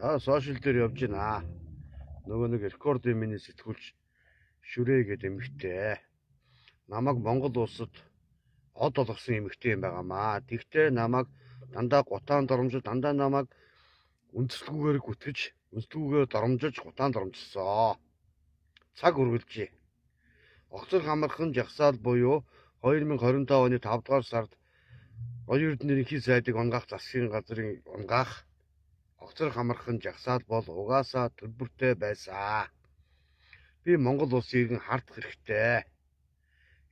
За сошиал дээр явж байна. Нөгөө нэг рекордын миний сэтгүүлч Шүрээ гэдэг эмэгтэй. Намайг Монгол улсад од олгосон эмэгтэй юм байгаамаа. Тэгтээ намайг дандаа гутаан доромжиж, дандаа намайг үндэслэгүүгээр гүтгэж, үндэслэгүүгээр доромжиж, гутаан доромжсон. Цаг үргэлжээ. Огцор хамархан жагсаал буюу 2025 оны 5 дугаар сард Оюун эрдэнэ ерөнхий сайдыг унгаах засгийн газрын унгаах огцор хамархан жагсаал бол угаасаа төлбөртэй байсан. Би Монгол улсын иргэн хардах хэрэгтэй.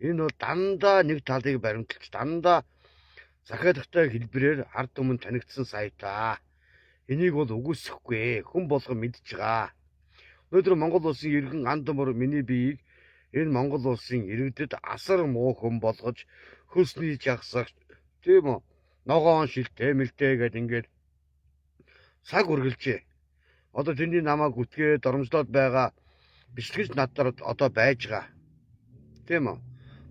Энэ бол дандаа нэг талыг баримталж, дандаа захиалгатай хэлбэрээр ард түмэнд танигдсан сайтаа. Энийг бол үгүйсэхгүй. Хүн болгон мэдж байгаа. Өнөөдөр Монгол улсын иргэн ан думар миний биеийг энэ Монгол улсын иргэдэд асар муу хүн болгож хөлсний жагсах тийм үү? Ногоон шилтэй мэлтэй гэдэг ингээд цаг үргэлжээ. Одоо тэний намайг үтгээд доромжлоод байгаа бичлэгч надад одоо байж байгаа. Тийм үү?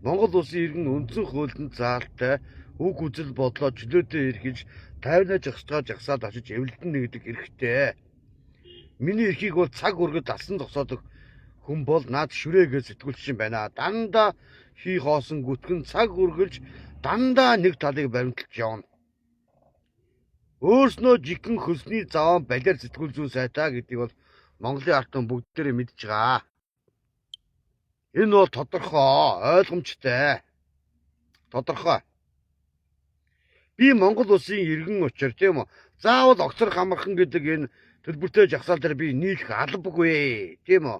Монгол улсын иргэн үндсэн хуулинд заалтай үг үзэл бодлоо чөлөөтэй эрхэлж тайвнаж жагсаад очиж эвлэлтэн нэгдэг эрхтэй. Миний эрхийг бол цаг үргэлж алсан зогсоодог хүн бол наад Шүрээгээ сэтгүүлч юм байна. Дандаа хий хоосон гүтгэн цаг үргэлж дандаа нэг талыг баримталж явна. Өөрснөө жигэн хөлсний заван балиар сэтгүүл зүүн сайтаа гэдгийг бол Монголын ард түмэн бүгдээрээ мэдж байгаа. Энэ бол тодорхой, ойлгомжтой. Тодорхой. Би Монгол улсын иргэн учраас тийм үү? Заавал огцор хамархан гэдэг энэ төлбөртэй жагсаал дээр би нийлэх албагүй, тийм үү?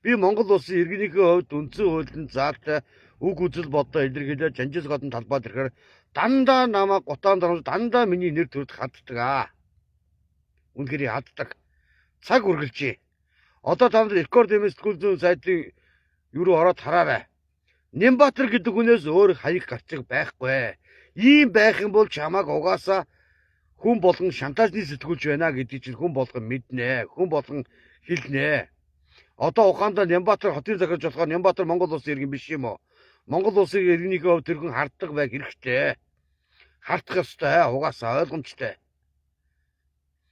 Би Монгол улсын иргэнийхээ хувьд үндсэн хуулийн заалтай үг үзэл бодлоо илэрхийлж жанжил годон талбайд ирэхээр дандаа намайг гутаан доромж дандаа миний нэр төрд хаддаг. Үнэхээр хаддаг. Цаг үргэлжээ. Одоо та нар рекорд сэтгүүл зүүн сайтын юу руу ороод хараарай. Нямбатар гэдэг хүнээс өөр хаяг гарчих байхгүй. Ийм байх юм бол чамайг угаасаа хүн болгон шантажны сэтгүүлч байна гэдгийг чинь хүн болгон мэднэ. Хүн болгон хэлнэ. Одоо Ухаандаа Нямбатар хотын захирч болохоор Нямбатар Монгол улсын иргэн биш юм уу? Монгол улсын иргэнийхээ хувьд тэрхэн харддаг байх хэрэгтэй. Хардах ёстой, угаасаа ойлгомжтой.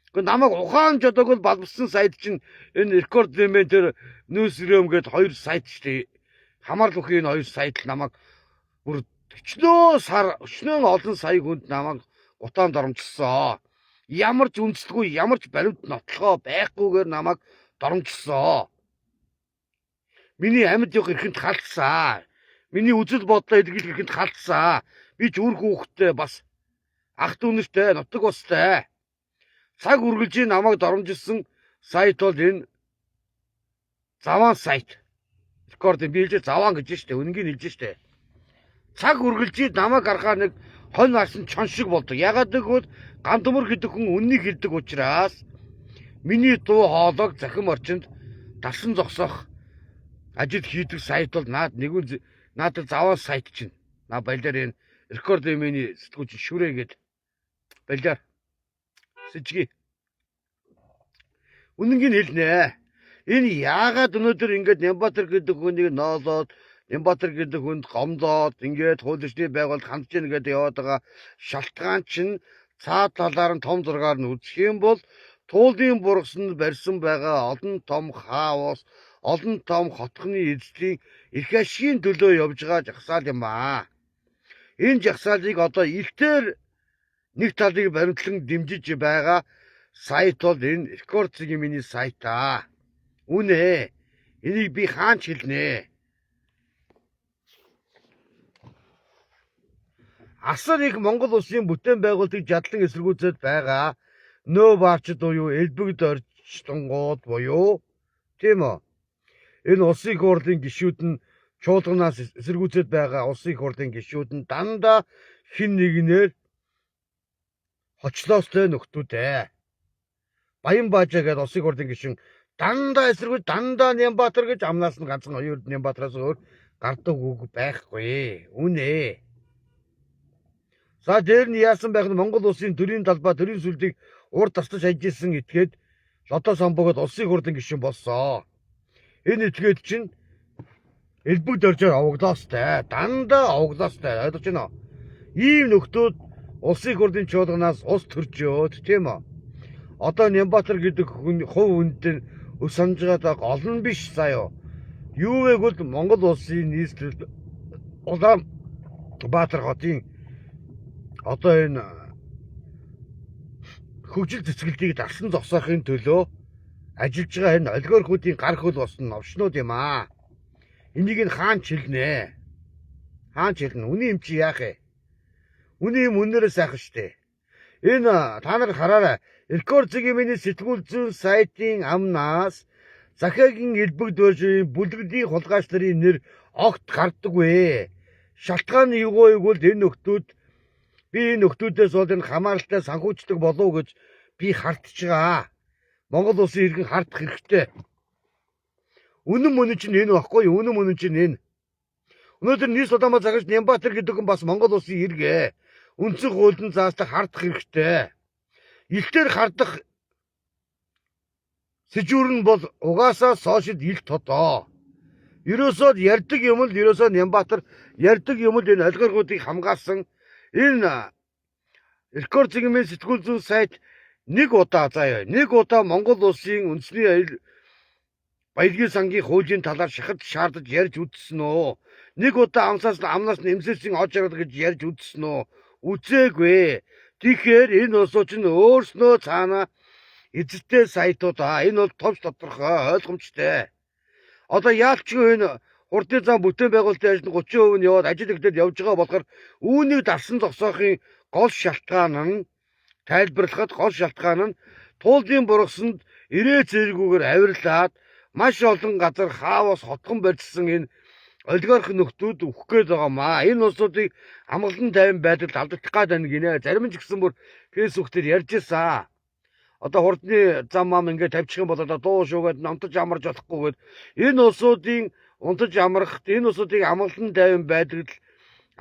Гэхдээ намайг ухаан жодогол балбсан сайд чинь энэ рекорд дээр ньюсрум гэдэг хоёр сайт шүү дээ. Хамаарл бүхий энэ хоёр сайт л намайг бүр өчнөө олон сая хүнд намайг гутаан доромжсон. Ямар ч үндэслэгүй, ямар ч баримт нотлохоо байхгүйгээр намайг доромжсон. Миний амьд явах эрхэнд халдсан. Миний үзэл бодлоо илэрхийлэх эрхэнд халдсан. Би ч үр хүүхэдтэй бас ах дүүнэртэй, нутаг устай. Цаг үргэлжийн намайг доромжилсан сайт бол энэ заван сайт. Рекорд би хэлж заван гэж штэ, үнэнгийг хэлж штэ. Цаг үргэлжийн намайг гарахаар нэг хонь арсан чон шиг болдог. Ягаад гэвэл гандмөр гэдэг хүн үннийг хэлдэг учраас миний дуу хоолойг захим орчинд дарсан зогсоох ажил хийдэг сайт бол надад заван сайт чинь. На балиар энэ рекорд миний сэтгүүлч Шүрээ гээд балиар сэжиг. Үнэнгийг хэлнэ. Энэ яагаад өнөөдөр ингэж Нямбатар гэдэг хүнийг ноолоод, Нямбатар гэдэг хүнд гомдоод, ингэж хуулийн байгуулалт хандж ийн гэдэг яваад байгаа шалтгаан чинь цаад талаар нь том зургаар нь үзэх юм бол туулын бургасанд барьсан байгаа олон том хаос, олон том хотхны эзлийн эрх ашигын төлөө явж байгаа жагсаал юм аа. Энэ жагсаалыг одоо илтээр нэг талыг баримтлан дэмжиж байгаа сайт бол энэ рекордгийн миний сайтаа. Үнэ. Энийг би хаач хэлнэ. Асар их Монгол улсын бүтээн байгуулалтыг задлан эсэргүүцээд байгаа нөө баарчд буюу элбэгд орчтонгууд буюу тийм үү? Энэ улсын их хурлын гишүүд нь чуулганаас эсэргүүцээд байгаа улсын их хурлын гишүүд нь дандаа хин нэгнээр хочлоостой нөхдүүдээ. Баянбаажаа гэдэг улсын их хурлын гишүүн дандаа эсэргүүц дандаа Нямбатар гэж амнаас нь ганцхан хоёр Нямбатараас өөр гардаг үг байхгүй. Үнэ. За дээр нь яасан байх нь Монгол улсын төрийн талбай төрийн сүлжийг урд тастаж хайжсэн этгээд лото самбогод улсын их хурлын гишүүн болсон. Энэ этгээд чинь элбэг дөржээр овоглоостай. Дандаа овоглоостай. Ойлгож байна уу? Ийм нөхдүүд улсын их хурлын чуулганаас ус төржөөд тийм үү? Одоо Нямбатар гэдэг хүн хувь хүнтэй өс санаж байгаа гол нь биш заяо. Юу вэ гэвэл Монгол улсын нийслэл Улаанбаатар хотын одоо энэ хөгжил цэцгэлтийг дарсан зогсоохын төлөө ажиллаж байгаа энэ олигархуудын гар хөл болсон новшнууд юм аа. Энийг нь хаан чилнэ. Хаан чилнэ. Үний юм чи яах вэ? Үний юм үнээрээ сайхан штэ. Энэ та нар хараарай. Эркор цэгийн сэтгүүл зүйн сайтын амнаас Захиагийн элбэг дөөжийн бүлгэлийн хулгайч нарын нэр огт гардаггүй. Шалтгаан нь юу гэвэл энэ нөхдүүд би энэ нөхдүүдээс бол энэ хамааралтай санхүүждэг болов гэж би хардж байгаа. Монгол улсын иргэн хардах хэрэгтэй. Үнэн мөн чинь энэ баггүй юу? Үнэн мөн чинь энэ. Өнөөдөр нийс удаамаа загаж Нямбатар гэдэг хүн бас Монгол улсын иргэ. Үндсэн хуулийн заастаа хардах хэрэгтэй. Илтээр хардах сэжүүр нь бол угаасаа сошиал ил тодоо. Ерөөсөө ярьдаг юм л ерөөсөө Нямбатар ярьдаг юм л энэ олигархуудыг хамгаалсан энэ Эркор цэгийн сэтгүүл зүйн сайт нэг удаа Монгол улсын үндэсний баялагын сангийн хуулийн талаар шахаж шаардаж ярьж үзсэн үү? Нэг удаа амнаас нэмсэлсэн ож аргал гэж ярьж үзсэн үү? Үзээгүй. Тэгэхээр энэ улсууд чинь өөрснөө цаана эзэлтэй сайтууд энэ бол товч тодорхой ойлгомжтой. Одоо яалчгүй энэ хурдны зам бүтээн байгуулалтын ажил 30% нь яваад ажил эхлээд явж байгаа болохоор үүнийг дарсан зогсоохын гол шалтгаан нь тайлбарлахад туулдын бургасанд ирээ зэргүүгээр авирлаад маш олон газар хаавас хотгон барьсан энэ олигарх нөхдүүд өгөх гээд байгаамаа. Энэ улсуудыг амгалан тайван байдалд алдагдах гээд байна гинэ. Зарим нь ч гэсэн бүр фэйсбүүк дээр ярьж ирсэн. Одоо хурдны зам ам ингээд тавьчих юм бол одоо дуу шуугаад намтаж амарч болохгүйгээд энэ улсуудын унтаж амрахт энэ улсуудыг амгалан тайван байдалд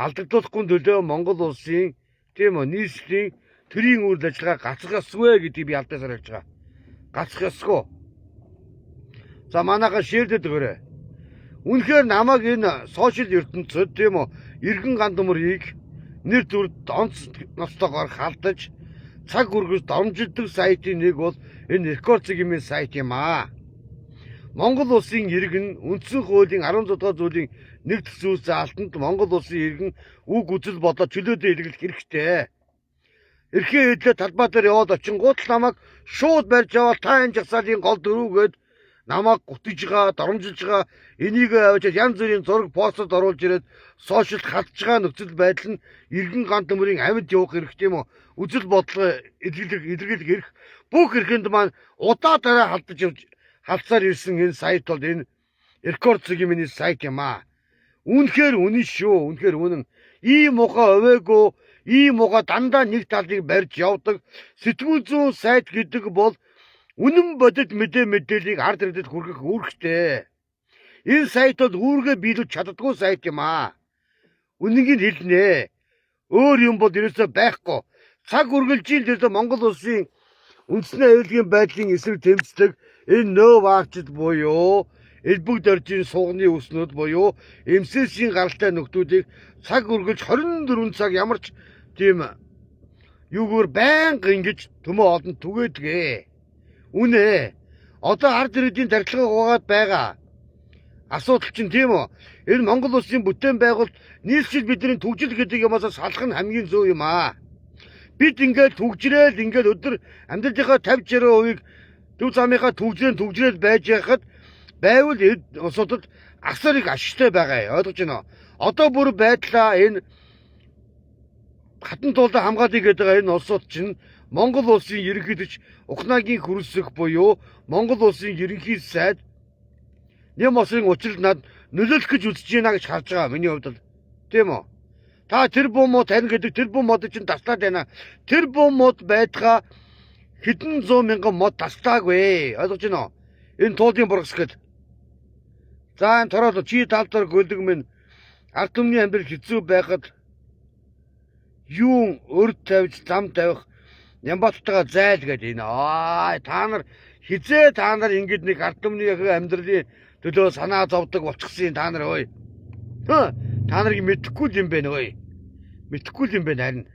алдагдуулахгүй төлөө Монгол улсын тийм үү нийслэлийн төрийн үйл ажиллагаа гацах ёсгүй гэдгийг би алдаасаар хэлж байгаа. Гацах ёсгүй. За манайхаа шеэрлээд өгөөрэй. Үнэхээр намайг энэ сошиал ертөнцид тийм үү иргэн гандмөрийг нэр дүрд онц ностойгоор халдаж цаг үргэж дормжилдэг сайтын нэг бол энэ Эркор цэгийн сайт юм аа. Монгол улсын иргэн үндсэн хуулийн 16 дугаар зүйлийн 1 төсвөөс заалтанд Монгол улсын иргэн үг үзэл бодоод чөлөөдөө илгээх хэрэгтэй. Эрхээ хэдлээ талбай дээр яваад очингууд л намайг шууд барьж аваад та энэ жагсаалын гол дөрүүгээд намайг гутж байгаа, доромжилж байгаа, энийг аваад янз бүрийн зураг постод оруулж ирээд сошиалд хадж байгаа нөхцөл байдал нь иргэн гандмөрийн амьд явах хэрэгтэй юм уу? Үзэл бодлого илэрхийлэх эрх бүх эрхэнд маань удаа дараа халдсаар ирсэн энэ сайт бол энэ Эркор цэгийн сайт юм аа. Үнэхээр үнэн шүү. Үнэхээр үнэн. Ийм муха өвээгөө, ийм муха дандаа нэг талыг барьж явдаг сэтгүүл зүйн сайт гэдэг бол үнэн бодит мэдээллийг ард иргэдэд хүргэх үүрэгтэй. Энэ сайт бол үүргээ биелүүлж чаддаггүй сайт юм аа. Үннийг нь хэлнэ. Өөр юм бол ерөөсөө байхгүй. Цаг үргэлжийн төлөө Монгол улсын үндэсний аюулгын байдлын эсрэг тэмцдэг энэ нөө варчд буюу элбэг доржийн сугны үснүүд буюу МСС-ийн гаралтай нөхдүүдийг цаг үргэлж 24 цаг ямарч тийм юугаар байнга ингэж төмөө олонд түгээдгээ. Үнэ. Одоо ард иргэдийн тархилгаа угаад байгаа. Асуудал чинь тийм үү? Энэ Монгол улсын бүтээн байгуулалт нийслэл бидний түгжил гэдэг юмасаа салах нь хамгийн зөв юм аа. Бид ингээд түгжрээл ингээд өдөр амьдралынхаа 50-60% төв замынхаа түгжрээл байж яхад байвал улсуудад асар их ашигтай байгаа. Ойлгож байна уу? Одоо бүр байдлаа энэ хатан тулд хамгаалъя гэдэг энэ улсууд чинь Монгол улсын ерөнхийлөгч Ухнагийн хөрөлсөх буюу Монгол улсын ерөнхий сайд нэм улсын учрал над нөлөөлөх гэж үзэж байна гэж харж байгаа миний хувьд л. Тийм үү? Та тэр бомбууд тань гэдэг тэр бомбууд чинь таслаад байна. Тэр бомбууд байдгаа хэдэн 100 мянган мод таслаагүй. Ойлгож байна уу? Энэ туулдын бургас гэд. За энэ тороод чи талдаар гөлөг минь ард түмний амьдрал хэцүү байхад юун өрд тавьж зам тавих Нямбаттайгаа зайл гэдэг энэ. Та нар хизээ та нар ингэж нэг ард түмний амьдралын төлөө санаа зовдөг болчихсон та нар ой. Та нарыг мэдэхгүй юм байна ой. Мэдэхгүй юм байна харин.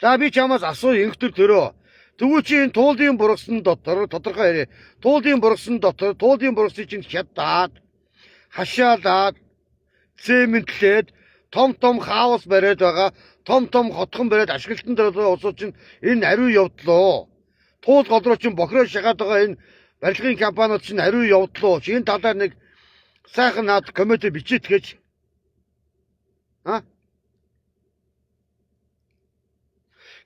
За би чамаас асуу инхтэр төрөө. Тэгвэл чи энэ туулын бургасан дотор тодорхой ярэ. Туулын бургасан дотор туулын бургасыг чинь хятад, хашаалаад, цементлээд том хаус бариад байгаа. Том хотхон бариад ашиглалтан дээр усууд чинь энэ ариун явдлоо. Туул гол руу чинь бохироо шахаад байгаа энэ барилгын компаниуд чинь ариун явдлоо. Энэ талаар нэг сайхан наад коммент бичээд гэж.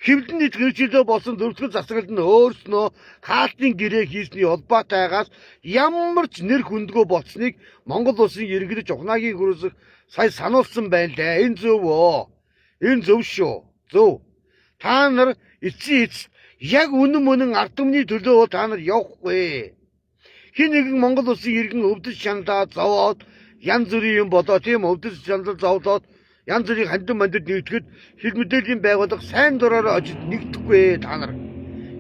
Хэвлэлний гэрчлэлөө болсон дөрөвдүгээр засаглал нь өөрснөө хаалтын гэрээ хийсний холбоотойгоос ямар ч нэр хүндгөө болсныг Монгол улсын иргэдэж ухнаагийн хөрөөсөх сая сануулсан байна лээ. Энэ зөв үү? Энэ зөв шүү. Зөв. Та нар эцсийн эц яг үнэн ард түмний төлөө та нар явахгүй. Хин нэгэн Монгол улсын иргэн өвдөж шандаа зовоод янз бүрийн юм бодоо тийм өвдөж шандаа зовлоод янз бүрийн хандин мандад нэгтгэхэд хил мэдээллийн байгууллага сайн дураараа ажид нэгдэхгүй та нар.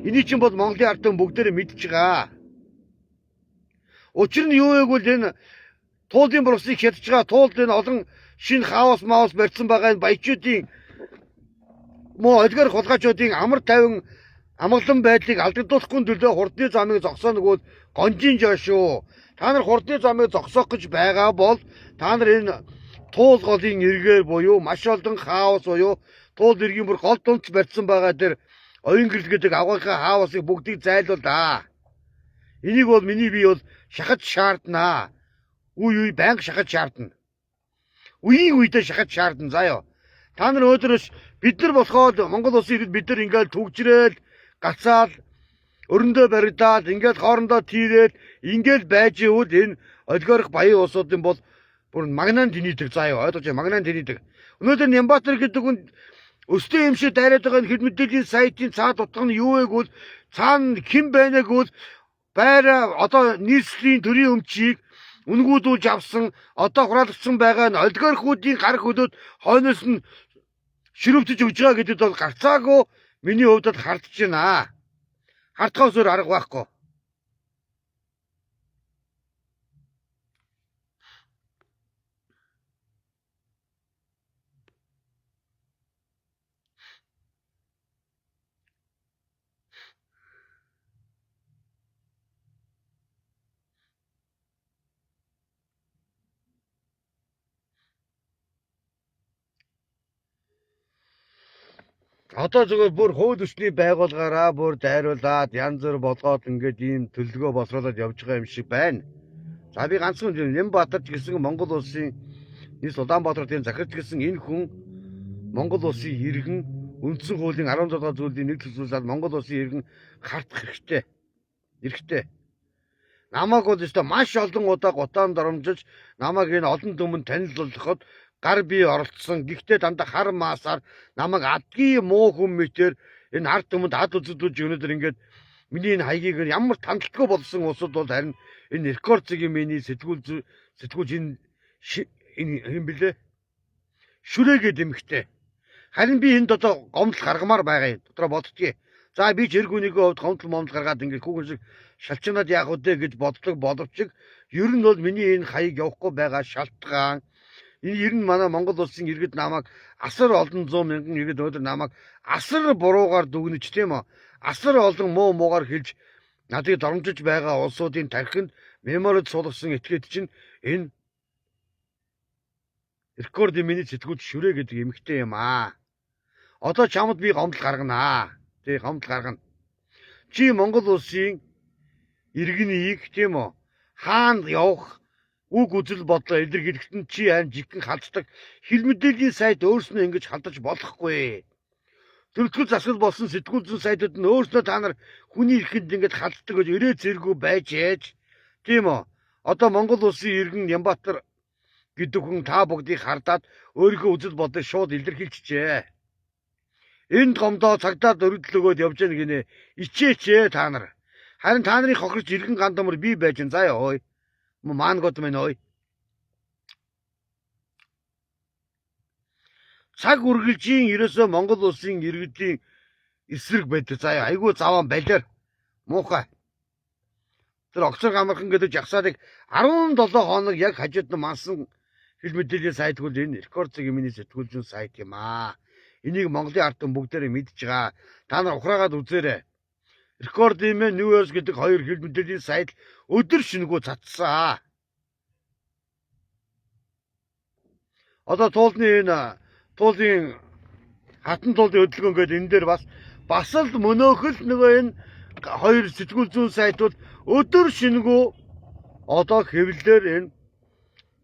Эний чинь бол Монголын ард түмэн бүгдээрээ мэдж байгаа. Учир нь юу вэ гэвэл энэ туулын бургасыг хядж байгаа туулд энэ олон шинэ хаус барьсан байгаа энэ баячуудын муу олигор хулгайчуудын амар тайван амгалан байдлыг алдагдуулахгүй төлөө хурдны замыг зогсооно гэвэл гонжин жоо. Та нар хурдны замыг зогсоох гэж байгаа бол та нар энэ туул голын эргээр буюу маш олон хаус буюу туул эргийн бүр гол дундч барьсан байгаа дээр оюун гэрэл гэдэг агуулгын хаусыг бүгдийг зайлуулаа. Энийг бол миний бие бол шахаж шаарднаа. Үе байнга шахаж шаардна. Үеийн үедээ шахаж шаардна заяа. Та нар өөдрөөс бид нар болоход Монгол улсын иргэд бид нар ингээл түгжрээл гацаал өрөндөө баригдаад ингээл хоорондоо тийрээд ингээл байж ивэл энэ олигарх баян улсуудын бол бүр магнан тэнийдэг заяа. Ойлгож байна? Магнан тэнийдэг. Өнөөдөр Нямбатар гэдэг хүн өстэй юм шиг дайраад байгаа хэд мэдээллийн сайтын цаад утга нь юу вэ гэвэл цаана хэн байна гэвэл байраа одоо нийслэлийн төрийн өмчийг үнгүүдүүлж авсан одоо хураалгасан байгаа нь олигархуудын гар хөлөөд хойноос нь ширүүвтэж өгж байгаа гэдэгт бол гарцаагүй миний хувьд бол хардж байна. Хардхаас өөр арга байхгүй. Одоо зүгээр бүр хууль ёсны байгууллагаараа бүр дайруулад янз бүр болгоод ингээд ийм төлөвлөгөө боловсруулаад явж байгаа юм шиг байна. За би ганцхан Нямбатар гэсэн Монгол улсын нийс Улаанбаатарын захирч гэсэн энэ хүн Монгол улсын иргэн үндсэн хуулийн 16 зүйлийн нэг төсвөлөд Монгол улсын иргэн хартах хэрэгтэй. Эрэхтэй. Намайг бол өстой маш олон удаа гутаан доромжиж намайг энэ олон түмэнд танилцуулахад гар бие оролцсон. Гэхдээ дандаа хар маасаар намайг адгийн муу хүн мэтэр энэ ард түмэнд ад үзүүлж өнөөдөр ингээд миний энэ хаягийг ямар тандалтгүй болсон улсууд бол харин энэ рекордцгийн миний сэтгүүлч энэ юм блэ шүрээгээд эмхтэй. Харин би энд одоо гомдол гаргамаар байгаа юм. Дотроо боддгийг. За би ч эргүүнийхөө хувьд гомдол гаргаад ингээд хүүхэн шиг шалчнаад яах вэ гэж боддог боловч ер нь бол миний энэ хаяг явахгүй байгаа шалтгаан энэ ер нь манай Монгол улсын иргэд намайг асар олон 100 мянган иргэд өнөөдөр намайг асар буруугаар дүгнэж тийм үү. Асар олон муугаар хэлж надыг доромжиж байгаа улсуудын тархинд меморид суулгасан этгээд чинь энэ рекорд миний сэтгүүлч шүрээ гэдэг эмэгтэй юм аа. Одоо чамд би гомдол гарганаа. Тий гомдол гаргана. Чи Монгол улсын иргэнийг тийм үү хаанд явах үг үзэл бодлоо илэрхийлэхэд нь чи харин жигэн халддаг хил мэдээллийн сайт өөрснөө ингэж халдаж болохгүй. Төрөлхтөл засал болсон сэтгүүлзэн сайтууд нь өөрснөө та нар хүний эрхэнд ингэж халддаг гэж өрөө зэргүй байж ээж тийм үү. Одоо Монгол улсын иргэн Нямбатар гэдэг хүн та бүгдийг хардаад өөрийнхөө үзэл бодлыг шууд илэрхийлчихжээ. Энд гомдоо цагдаа дөрөлд өгөөд явж яах гинэ. Ичээч та нар. Харин та нарын хохирч иргэн гандамар би байж ин заяа ой. Маангод минь ой. Цаг үргэлжийн ерөөсөө Монгол улсын иргэдийн эсрэг байдаг заяа. Айгүй заван балиар. Муухай. Тэр огцор гамархан гэдэг жагсаалыг 17 хоног яг хажууд нь мансан хил мэдээллийн сайт бол энэ рекордцгийн миний сэтгүүлзэн сайт юм аа. Энийг Монголын ард түмэн бүгдээрээ мэдж байгаа. Та нар ухраагаад үзээрэй. Рекордимын News гэдэг хоёр хил мэдээллийн сайт өдөр шингүү цацсан. Одоо туулны туулын хатан туулын хөдөлгөөн гэдэг энэ дээр бас л мөнөөхөл нөгөө энэ хоёр сэтгүүл зүйн сайтууд өдөр шингүү одоо хэвлэлээр энэ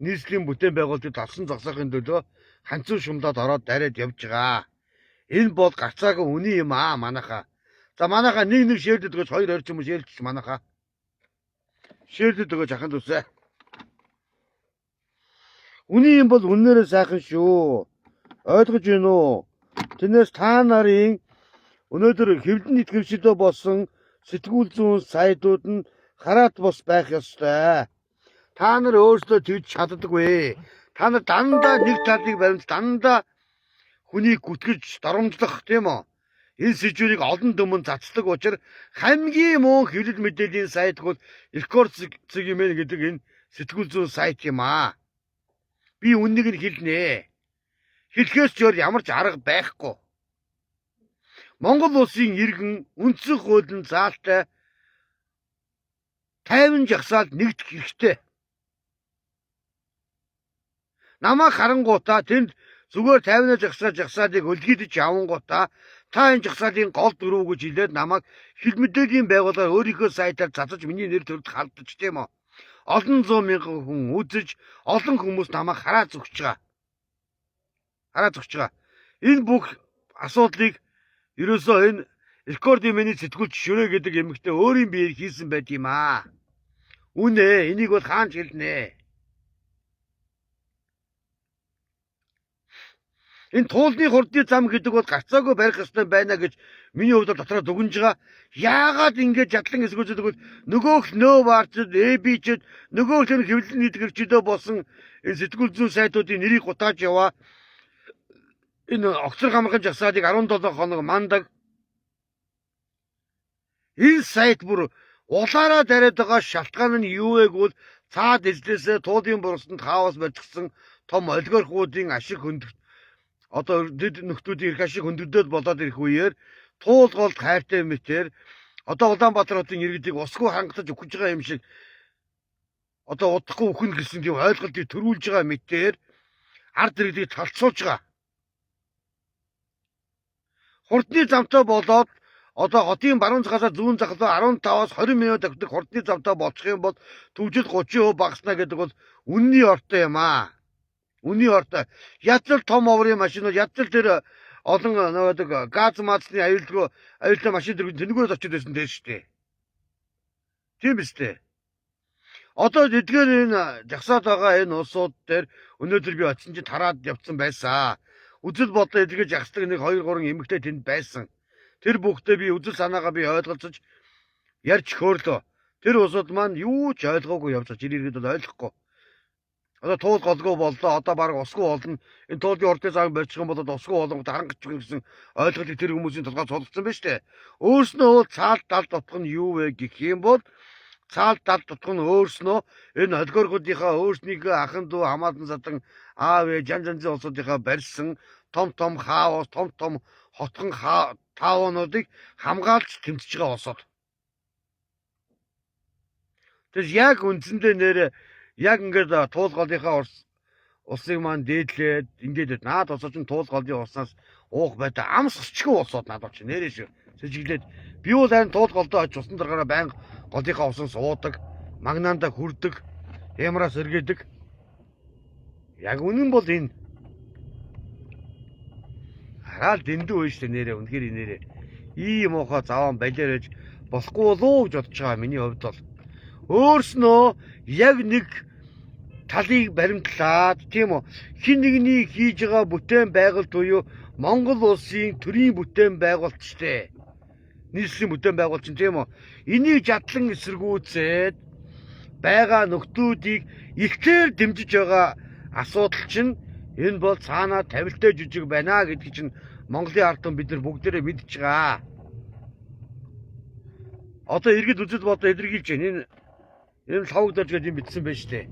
нийслэлийн бүтээн байгуулалтыг талсан зогсоохын төлөө ханцуу шумдаад ороод дараад явж байгаа. Энэ бол гарцаагүй үний юм манайхаа. За манайхаа нэг шеэрлэд өгөөч, хоёр орч юм шеэрлэж манайхаа. Шеэрлэд өгөөч ахын дүүсээ. Үний юм бол үннээрээ сайхан шүү. Ойлгож байна уу? Тэрнээс та нарын өнөөдөр хэвлэн итгэвчдөө болсон сэтгүүл зүйн сайтууд нь хараат бос байх ёстой. Та нар өөрсдөө тэгж чаддаггүй. Та нар дандаа нэг талыг баримт дандаа хүнийг гүтгэж дарамжлах тийм үү? Энэ сэжвэрийг олон дүмэн цацдаг учраас хамгийн муу хэвлэл мэдээллийн сайт бол Рекорд цэгийн гэдэг энэ сэтгүүл зүйн сайт юм аа. Би үннийг нь хэлнэ. Хэлхээс ч ямар ч арга байхгүй. Монгол улсын иргэн үндсэн хуулийн заалтай 50 жагсаалд нэгдэх хэрэгтэй. Намаа харангуудаа тэнд зүгээр 50 жагсаалыг өлгийдэж явангуудаа та энэ жагсаалын гол дөрөв гэж хэлээд намайг хил мэдээллийн байгууллагаар өөрийнхөө сайтаар цацаж миний нэр төрөлд халдаж тийм үү. Олон 100 мянган хүн үзэж олон хүмүүс намайг хараа зүгч байгаа. Энэ бүх асуудлыг ерөөсөө энэ Рекордимын сэтгүүлч шүрэ гэдэг эмэгтэй өөрийн биеэр хийсэн байт юм аа. Үнэ, энийг бол хаанч хэлнэ. Энэ туулны хурдны зам гэдэг бол гарцаагүй барих ёстой байна гэж миний хувьд дотроо дүгнж байгаа. Яагаад ингэж ядлан эсгүүцэдэг бол нөгөөх нөө варчд, эбичд, нөгөөх тэр хэвлэл нийтгэгчдөө болсон энэ сэтгүүл зүйн сайтуудын нэрийг гутааж яваа. Энэ огцор хамархан жагсаалыг 17 хоног мандаг. Энэ сайт бүр улаараа дараад байгаа шалтгаан нь юу вэ гэвэл цаад эзлээсээ туулын бурсанд хаос барьчихсан том олигархуудын ашиг хөндөг. Одоо дэд нөхдүүдийн их ашиг хөндөгдөд болоод ирэх үеэр туул гол хайртай мэтэр одоо Улаанбаатар хотын иргэдийг усгүй хангалтаж өгч байгаа юм шиг одоо удахгүй өхөн гэсэн тийм ойлголтыг төрүүлж байгаа мэтэр ард иргэдийг талцуулж байгаа. Хурдны замтай болоод одоо хотын баруун захаасаа зүүн захлаа 15-аас 20 минут тавьдаг хурдны замтай болчих юм бол төвжил 30% багаснаа гэдэг бол үнний ортой юм аа. Үнний ортой. Ядчил том оврын машинууд ядчил тэр олон нөгөө газ маасны аюултай машин тэргүүрээс очиж байсан дээ шүү дээ. Тийм биз дээ. Одоо эдгээр энэ жагсаад байгаа энэ улсууд дээр өнөөдөр би очсон чинь тараад явцсан байсан. Үзэл бодлоо эдгээр жагсдаг нэг 2-3 эмэгтэй тэнд байсан. Тэр бүхтээ би үзэл санаагаа би ойлголцож ярьж хөрлөө. Тэр улсууд маань юу ч ойлгоогүй явж байгаа. Жирийгэд бол ойлгохгүй. Одоо туул голгүй боллоо. Одоо баг усгүй болно. Энэ туулын хурдны зам барьчих юм бол усгүй болгоод харангаж гэсэн ойлголтыг тэр хүмүүсийн толгой цолгоцсон байна шүү дээ. Өөрснөө цаал дал дотох нь юу вэ гэх юм бол цаал дал дотох нь өөрснөө энэ олигархуудынхаа өөрснийхөө ахын дүү хамаатан садан аав ээж янз янзын улсуудынхаа барьсан том хаос, том хотхон таавнуудыг хамгаалж тэмцэж байгаа улсууд. Тэгээс яг үндсэндээ нэрээ яг ингээд туул голынхаа улсыг маань дээдлээд ингээд наад улсууд нь туул голын улсаас уух байдаг амсчгүй улсууд надад ч нэрээ шиг сэжиглээд би бол харин туул голдоо очиж усан даргаараа байнга голынхаа усан суудаг, магнаандаа хүрдэг, ямраас эргээдэг. Яг үнэн бол энэ хараад дэндүү байж тээ нэрээ үнэхээр нэрээ ийм уухай заван балиарэж болохгүй болов гэж бодож байгаа миний хувьд бол өөрснөө яг нэг талыг баримтлаад тийм үү хин нэгний хийж байгаа бүтээн байгуулалт буюу Монгол улсын төрийн бүтээн байгуулалт штэ нийслэлийн бүтээн байгуулалт чинь тийм үү энийг жадлан эсэргүүцээд байгаа нөхдүүдийг ихтер дэмжиж байгаа асуудал чинь энэ бол цаанаа тавилттай жижиг байна гэдгийг чинь Монголын ард түмэн бид нар бүгдээрээ мэдж байгаа. Одоо иргэд үзэл бодлоо илэрхийлж байна. Энэ лавг дорж гэдэг юм бичсэн байж тээ.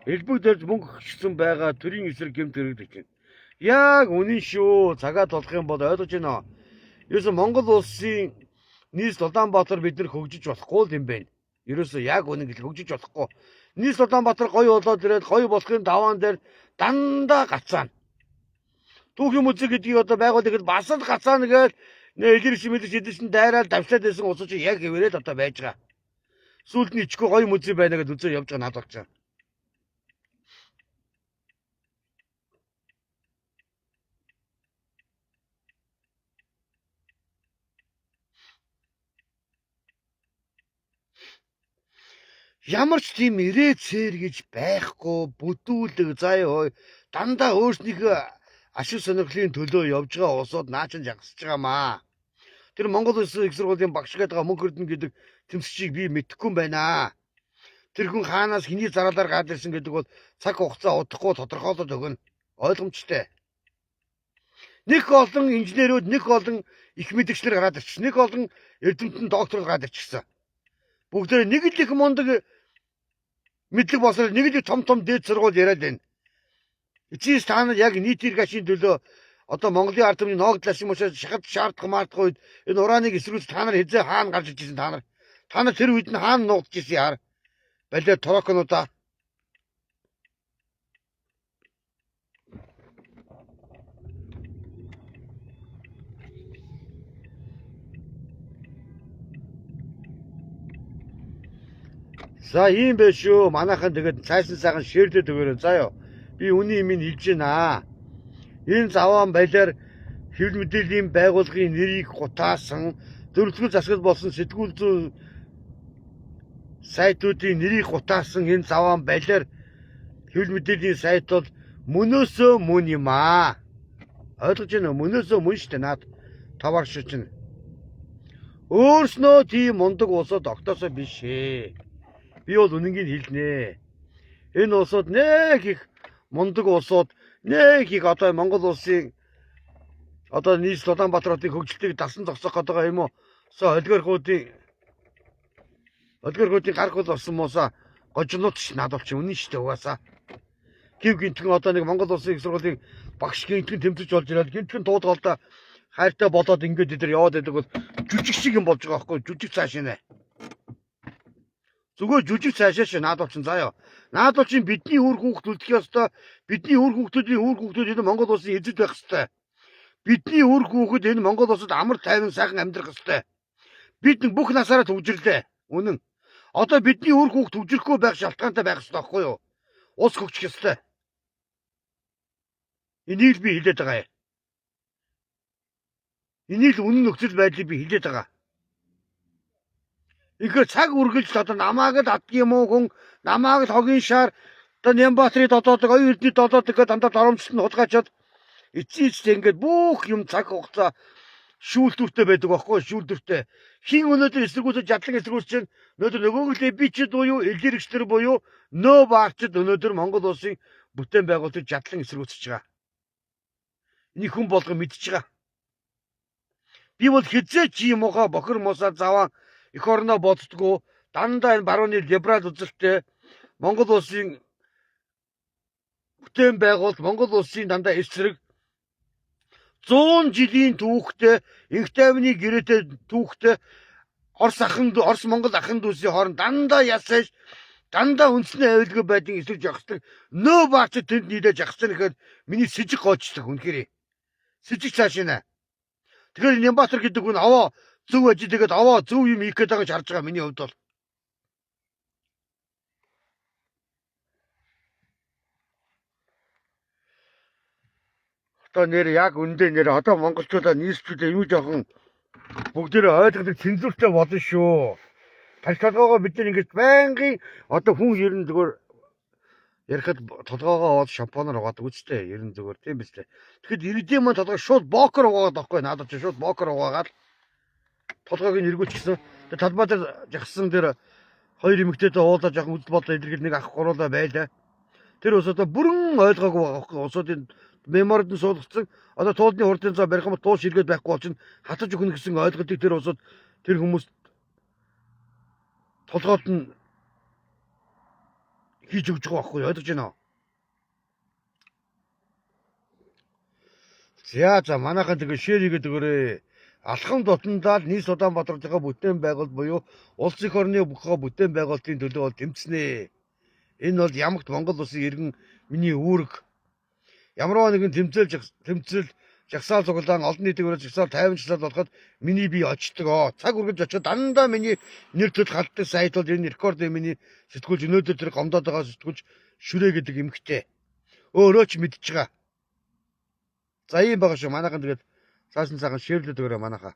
Элбэг дорж мөнгө өгсөн байгаа төрийн эсрэг гэмт хэрэглэж байна. Яг үнэн шүү. Цагаа толох юм бол ойлгож байна. Ерөөсө Монгол улсын нийс Улаанбаатар бид нар хөгжиж болохгүй юм байна. Ерөөсө яг үнэн гэл хөгжиж болохгүй. Нийс Улаанбаатар гоё болоод ирээд гоё болохын даваан дээр дандаа гацаана. Түүхийн музей гэдгийг одоо байгуулдаг л бас л гацаана гээд илэрч мэдэрч эдэрсэн дайраад давшлаад байсан улс чинь яг хэвээрээд одоо байж байгаа. Сүүлд нь ичгүй гоё музей байна гэдээ үзээ явж байгаа надад болж байгаа. Ямар ч тийм ирээд цээр гэж байхгүй бүдүүлэг заяа дандаа өөрснийхөө ашиг сонирхлын төлөө явж байгаа улсууд наачин жагсаж байгаамаа. Тэр Монгол улсын их сургуулийн багш гэдэг мөнгө хөрдөн гэдэг тэмцчийг би мэдэхгүй юм байна. Тэр хүн хаанаас хэний зараалаар гад ирсэн гэдэг бол цаг хугацаа удахгүй тодорхойлоод өгнө. Ойлгомжтой. Нэг олон инженерүүд, нэг олон их мэдгчлэр гараад ирчихсэн. Нэг олон эрдэмтэн докторууд гараад ирчихсэн. Бүгдээ нэг л их мундаг мэдлэг болсоор нэг л том дээд сургууль яриад байна. Эцэс та нар яг нийт иргашийн төлөө одоо Монголын ард түмний ноогдлаас юм уушаа шахад шаардах маардах үед энэ урааныг эсрүүц та нар хизээ хаана гарч ижсэн та нар тэр үед нь хаана нуугдж ирсэн яар. Балиа тороконуудаа. За ийм байх шүү. Манайхан тэгээд цайсан сайхан шеэрлээд өгөөрэй заяа. Би үний юм хэлж байна. Энэ заваан балиар хэвлэл мэдээллийн байгууллагын нэрийг гутаасан дөрвөлгүй засаг болсон сэтгүүл зүйн сайтуудын нэрийг гутаасан энэ заваан балиар хэвлэл мэдээллийн сайт бол мөнөөсөө мөн юм аа. Ойлгож байна уу? Мөнөөсөө мөн шүү дээ наад тавар шүү чинь. Өөрснөө тийм мундаг улсууд огтосоо биш ээ. Би бол үнэнгийг хэлнэ. Энэ улсууд нэг их мундаг улсууд нэг их одоо Монгол улсын одоо нийс Улаанбаатарын хөгжилтийг дасан зогсоох гэдэг юм уу? Олигархуудын гарах бол орсон моосаа гожнууд ш надад ч үнэн шүү дээ угаасаа. Гив гинтгэн одоо нэг Монгол улсын их сургуулийн багш гинтгэн тэмцэж болж ирээд гинтгэн дуудгалдаа хайртай болоод ингээд эдэр яваад байдаг бол жүжиг шиг юм болж байгаа байхгүй жүжиг цааш нэ. Зүгээр жүжиг цаашаа ш надад ч заяа. Надад ч бидний үр хүүхдүүд үлдэх ёстой. Бидний үр хүүхдүүд энэ Монгол улсын эзэд байх ёстой. Бидний үр хүүхэд энэ Монгол улсад амар тайван сайхан амьдрах ёстой. Бид бүх насаараа төвжирлээ. Үнэн. Одоо бидний үр хүүхд төвжирэхгүй байх шалтгаантай байх ёстой байхгүй юу? Ус хөгжих ёстой. Энийг л би хэлээд байгаа юм. Энийг л үнэн нөхцөл байдлыг би хэлээд байгаа. Ихэ цаг үргэлж одоо намааг л аддаг юм уу хүн намааг л хогийн шаар одоо Нямбаатарын дотоодыг оюун эрдний дотоодыг дандаа доромжлолт нь хулгайчаад эцээцтэй ингээд бүх юм цаг хугацаа шүүлтүүртэй байдаг байхгүй шүүлтүүртэй. Хин өнөөдөр эсэргүүцэж ядлан эсэргүүцэж чинь нөгөө лебичд буюу элдэрэгчдэр буюу нөө баарчд өнөөдөр Монгол улсын бүтээн байгуулалтыг ядлан эсэргүүцэж байгаа. Энийг хүн болгон мэдчихэж байгаа. Би бол хизээч юм ухаа бохор мосаа заваа эх орноо боддгоо дандаа энэ барууны либерал үзэлтэй Монгол улсын бүтээн байгуулалт Монгол улсын дандаа эсрэг 100 жилийн түүхтэй инх тайвны гэрээтэй түүхтэй Орос Монгол ахын дүүсийн хооронд дандаа ясаж дандаа үндэсний аюулгүй байдгийн эсрэг жагсдаг нөө баач тэнд нийлээж жагссан гэхэд миний сэжиг гоочдаг үнэхээр сэжиг цааш нэ. Тэгэхээр Нямбаатар гэдэг хүн аваа зөв ажиллагээд аваа зөв юм хийх гээд байгааг харж байгаа миний хувьд бол. Одоо нэр яг үндэ нэр одоо монголчуудаа нийслэлдээ юу жоохон бүгдээрээ ойлгох цензуртай болно шүү. Тархалгоогоо бид нар ингэж байнгын одоо хүн ер нь зүгээр ярихад толгоогоо ол шампунаар угаадаг үстэй ер нь зүгээр тийм биз дээ. Тэгэхэд иргэдийн маань толгой шууд бокер угаагаад байхгүй надад ч шууд бокер угаагаад толгойг нь эргүүлчихсэн. Тэгээ талбай дээр жагсан дээр хоёр эмэгтэйтэй уулзаж жоохон үдэл бодлоо илэрхийл нэг ах гуруулаа байлаа. Тэр ус одоо бүрэн ойлгоогүй байгаа байхгүй улсуудын меморандум суулгацсан. Одоо туулны хурдын цаа барих юм бол туус ширгээд байхгүй бол чинь хатаж өгнө гэсэн ойлголтыг тэр улсууд тэр хүмүүс толгойд нь хийж өгч байгаа байхгүй ойлгож байна уу? За манайхан тэгээ шеэр хийгээд өгөөрэй. Алхам дотндаа нийс Улаанбаатарынхаа бүтээн байгуулалт буюу улс их орны бүхэл бүтээн байгуулалтын төлөө бол тэмцэнэ. Энэ бол ямагт Монгол улсын иргэн миний үүрэг. Ямарваа нэгэн тэмцэл жагсаал цуглаан олон нийтийн өрөө жагсаал 50 жилд болоход миний бие очдог. Цаг үргэлж очиод дандаа миний нэр төл халтдаг сайт бол энэ рекордын миний сэтгүүлч өнөөдөр тэр гомдоод байгаа сэтгүүлч Шүрээ гэдэг эмэгтэй. Өөрөө ч мэдчихэж байгаа. За ийм байгаа шүү. Манайхан тэгээд цааш нь цагаан шеэрлээд өгөөрэй манайхаа.